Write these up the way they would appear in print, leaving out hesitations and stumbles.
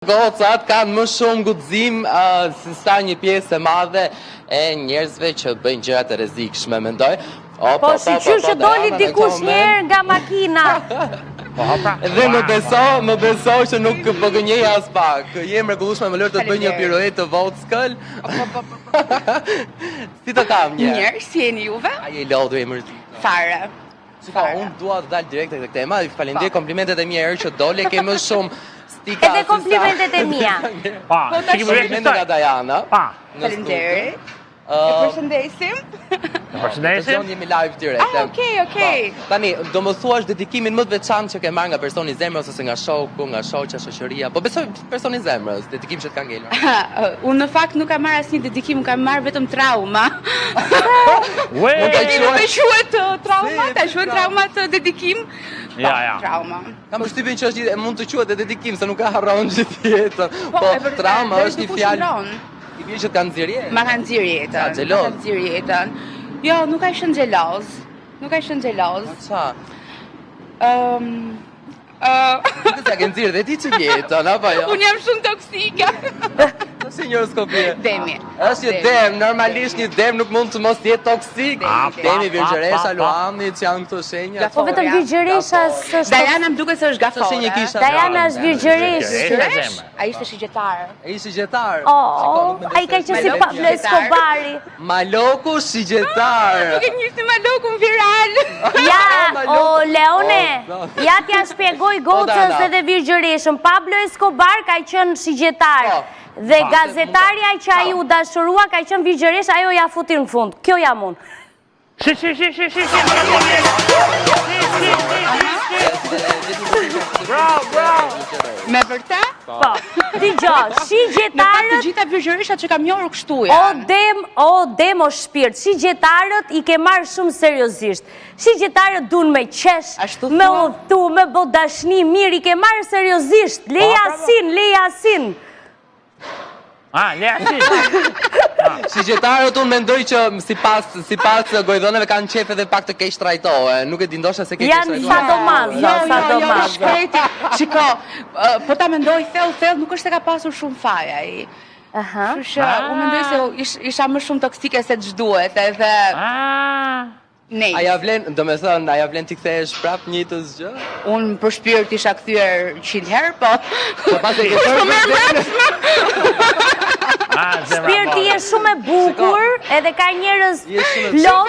Gocat kanë më shumë guxim se sa një pjesë e madhe e njerëzve që bëjnë gjëra të rrezikshme, mendoj. Po sikur që doli dikush një herë nga makina. Dhe më beso që nuk po gënjej as pak. Je mrekullueshme, më lër të bëj një piruetë të vockël. Si të kam një? Mirë, si jeni juve? Ai e lodhu e mërzi. Fare. Unë dua të dal direkt tek tema. Faleminderit komplimentet e mia që dole ke më shumë stika. Edhe komplimentet e mia. Pa, komplimentet nga Dajana. Pa. Faleminderit. E përshëndesim. Përshëndesim. Jemi live direkt. Okej. Tani, do më thuash dedikimin më të veçantë që ke marrë nga personi i zemrës ose nga shoku, nga shoqja, shoqëria. Po besoj personi i zemrës, dedikim që të ka ngelur. Unë në fakt nuk kam marrë asnjë dedikim, kam marrë vetëm trauma. Mund ta quhet trauma, ta quhet trauma të dedikim. Ja. Trauma. Kam përshtypjen që është mund të quhet dedikim, se nuk e harron gjithë jetën. Po trauma është një fjalë. I vjen që të kanë nxjerr jetën. Ma kanë nxjerr jetën. Xheloz. Nxjerr jetën. Jo, nuk ai shën xheloz. Nuk ai shën xheloz. Ça? Nuk e ke nxjerr dhe ti që jetën, apo jo? Unë jam shumë toksike. Si njëroskopie. Demi. Është një dem, normalisht një dem nuk mund të mos jetë toksik. Demi, Virgjëresha, Luani, që janë këto shenja. Po vetëm Virgjëresha s'është. Dajana më duket se është gafore. Është shenjë kisha. Dajana është Virgjëresh. Ai ishte shigjetar. Ai ishte shigjetar. Ai ka qenë si Pablo Escobari. Maloku shigjetar. Nuk e njihni Malokun viral. Ja, o Leone, ja t'ja shpjegoj gocës edhe Virgjëreshën. Pablo Escobar ka qenë shigjetar. Dhe gazetarja që ai u dashurua ka qenë Virgjëresha, ajo ja futi në fund. Kjo jam unë. Bravo. Me vërtet? Po, dëgjoj, shigjetarët. Të gjitha Virgjëreshat që kam njohur kështu janë. O dem o shpirt, shigjetarët i ke marrë shumë seriozisht. Shigjetarët duan me qesh, me udhtu, me bë dashni mirë, i ke marrë seriozisht. Lejasin. Lejasin. Shigjetarët unë mendoj që sipas gojdhoneve kanë qef edhe pak të keq trajtohen. Nuk e di ndoshta se ke keq trajtohen. Janë sadomazë. Shiko, po ta mendoj thellë, nuk është se ka pasur shumë faj ai. Kështu që unë mendoj se isha më shumë toksike se ç'duhet, edhe nej. Aja vlen t'i kthehesh prap njëjtës gjë? Unë për shpirt isha kthyer 100 herë, po. Po pas e ke Shpirti je shumë e bukur, edhe ka njerëz plot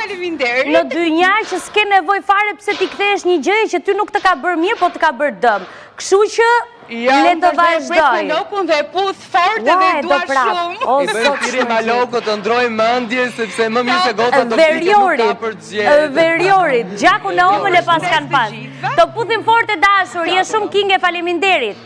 në dynja që s'ke nevojë fare pse ti kthehesh një gjë që ty nuk të ka bërë mirë, po të ka bërë dëm. Kështu që le të vazhdoj. Malokun dhe e puth fort edhe e dua shumë. I bëjmë thirrje Malokut të ndrojë mendje sepse më mirë se gocat do të Veriorit. Veriorit, gjakun e omël e pas kanë pas. Të puthim fort e dashur, je shumë kinge, faleminderit.